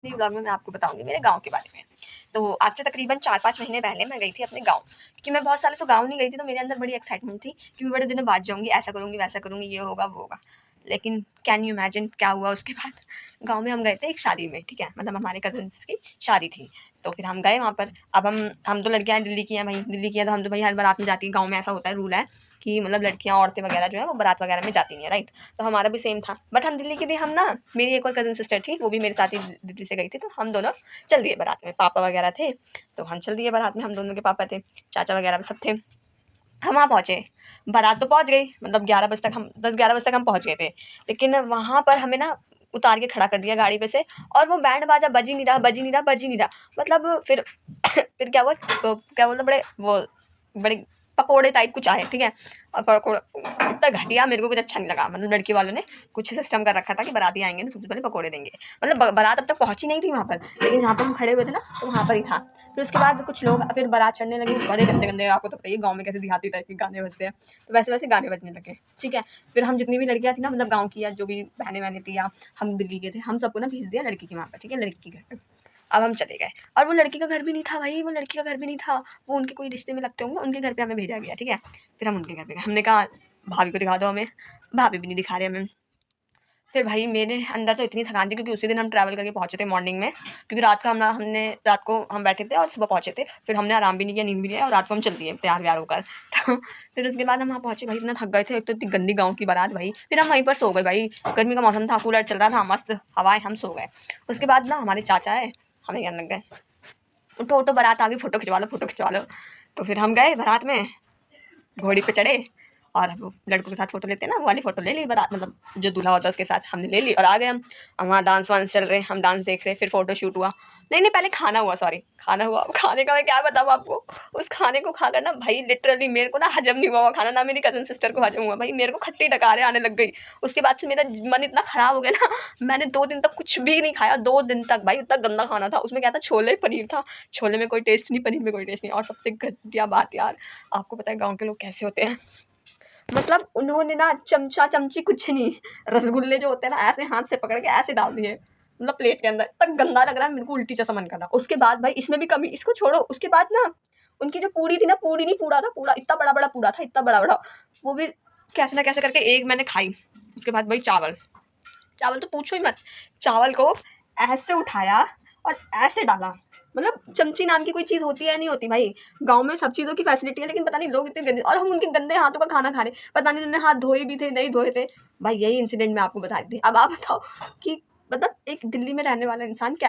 Vlog में मैं आपको बताऊँगी मेरे गाँव के बारे में। तो आज से तकरीबन 4-5 महीने पहले मैं गई थी अपने गाँव, क्योंकि मैं बहुत सालों से गाँव नहीं गई थी, तो मेरे अंदर बड़ी एक्साइटमेंट थी कि मैं बड़े दिनों बाद जाऊँगी, ऐसा करूँगी, वैसा करूँगी, ये होगा, वो होगा। लेकिन कैन यू इमेजिन क्या हुआ उसके बाद? गाँव में हम गए थे एक शादी में, ठीक है? मतलब हमारे कज़िन्स की शादी थी, तो फिर हम गए वहाँ पर। अब हम तो लड़कियाँ दिल्ली की हैं भई, दिल्ली की हैं तो हम तो भई हर बारात में जाती हैं। गाँव में ऐसा होता है, रूल है कि मतलब लड़कियाँ, औरतें वगैरह जो हैं वो बारात वगैरह में जाती नहीं है, राइट? तो हमारा भी सेम था, बट हम दिल्ली की थी। हम ना, मेरी एक और कज़िन सिस्टर थी, वो भी मेरे साथ ही दिल्ली से गई थी, तो हम दोनों चल दिए बारात में। पापा वगैरह थे, तो हम चल दिए बारात में, हम दोनों के पापा थे, चाचा वगैरह सब थे। हम वहाँ पहुँचे, बारात तो पहुँच गई, मतलब 11 बजे तक हम 10-11 बजे तक हम पहुँच गए थे। लेकिन वहाँ पर हमें ना उतार के खड़ा कर दिया गाड़ी पे से, और वो बैंड बाजा बज ही नहीं रहा, बज ही नहीं रहा, बज ही नहीं रहा। मतलब फिर फिर क्या हुआ, तो क्या बोलते, बड़े पकोड़े टाइप कुछ आए, ठीक है? और पकोड़े इतना घटिया, मेरे को कुछ अच्छा नहीं लगा। मतलब लड़की वालों ने कुछ सिस्टम कर रखा था कि बाराती आएँगे तो सबसे पहले पकोड़े देंगे। मतलब बारात अब तक पहुँची नहीं थी वहाँ पर, लेकिन जहाँ पर हम खड़े हुए थे ना, तो वहाँ पर ही था। फिर उसके बाद कुछ लोग फिर बारात चढ़ने लगे, बड़े गंदे-गंदे, आपको तो पता ही है गाँव में कैसे देहाती टाइप के गाने बजते हैं, तो वैसे-वैसे गाने बजने लगे, ठीक है? फिर हम जितनी भी लड़कियाँ थी ना, मतलब गाँव की या जो भी बहनें-वहनें थी या हम दिल्ली के थे, हम सबको ना भेज दिया लड़की के वहाँ पर, ठीक है? लड़की के घर पे। अब हम चले गए, और वो लड़की का घर भी नहीं था भाई, वो लड़की का घर भी नहीं था। वो उनके कोई रिश्ते में लगते होंगे, उनके घर पे हमें भेजा गया, ठीक है? फिर हम उनके घर पे गए, हमने कहा भाभी को दिखा दो हमें, भाभी भी नहीं दिखा रहे हमें। फिर भाई मेरे अंदर तो इतनी थकान थी, क्योंकि उसी दिन हम ट्रैवल करके पहुँचे थे मॉर्निंग में, क्योंकि रात को हम बैठे थे और सुबह पहुँचे थे। फिर हमने आराम भी नहीं किया, नींद भी नहीं आई, और रात को हम चल दिए तैयार-वैयार होकर। तो फिर उसके बाद हम वहाँ पहुँचे भाई, इतना थक गए थे, एक तो इतनी गंदी गाँव की बारात भाई। फिर हम वहीं पर सो गए भाई, गर्मी का मौसम था, कूलर चल रहा था, मस्त हवाएँ, हम सो गए। उसके बाद ना हमारे चाचा आए, हमें कहने लग गए, उठो उठो बारात आ गई, फ़ोटो खिंचवा लो, फ़ोटो खिंचवा लो। तो फिर हम गए बारात में, घोड़ी पे चढ़े, और वो लड़कों के साथ फ़ोटो लेते हैं ना, वो वाली फ़ोटो ले ली, बारात मतलब जो दूल्हा होता है उसके साथ हमने ले ली, और आ गए हम। वहाँ डांस वांस चल रहे, हम डांस देख रहे, फिर फ़ोटो शूट हुआ। नहीं पहले खाना हुआ, सॉरी, खाना हुआ। अब खाने का मैं क्या बताऊँ आपको, उस खाने को खाकर ना भाई लिटरली मेरे को ना हज़म नहीं हुआ वो खाना, ना मेरी कज़न सिस्टर को हज़म हुआ भाई, मेरे को खट्टी डकारें आने लग गई। उसके बाद से मेरा मन इतना ख़राब हो गया ना, मैंने 2 दिन तक कुछ भी नहीं खाया, 2 दिन तक भाई, इतना गंदा खाना था। उसमें क्या था, छोले पनीर था, छोले में कोई टेस्ट नहीं, पनीर में कोई टेस्ट नहीं, और सबसे घटिया बात यार, आपको पता है गाँव के लोग कैसे होते हैं? मतलब उन्होंने ना चमचा चमची कुछ नहीं, रसगुल्ले जो होते हैं ना, ऐसे हाथ से पकड़ के ऐसे डाल दिए, मतलब प्लेट के अंदर। इतना गंदा लग रहा है, मेरे को उल्टी जैसा मन कर रहा। उसके बाद भाई इसमें भी कमी, इसको छोड़ो, उसके बाद ना उनकी जो पूड़ी थी ना, पूड़ी नहीं पूड़ा था, पूड़ा इतना बड़ा बड़ा पूड़ा था, इतना बड़ा बड़ा, वो भी कैसे ना कैसे करके एक मैंने खाई। उसके बाद भाई चावल, चावल तो पूछो ही मत। चावल को ऐसे उठाया और ऐसे डाला, मतलब चमची नाम की कोई चीज़ होती है या नहीं होती भाई? गाँव में सब चीज़ों की फैसिलिटी है, लेकिन पता नहीं लोग इतने गंदे, और हम उनके गंदे हाथों का खाना खा रहे, पता नहीं उन्होंने हाथ धोए भी थे, नहीं धोए थे। भाई यही इंसिडेंट मैं आपको बता रही थी। अब आप बताओ कि मतलब एक दिल्ली में रहने वाला इंसान क्या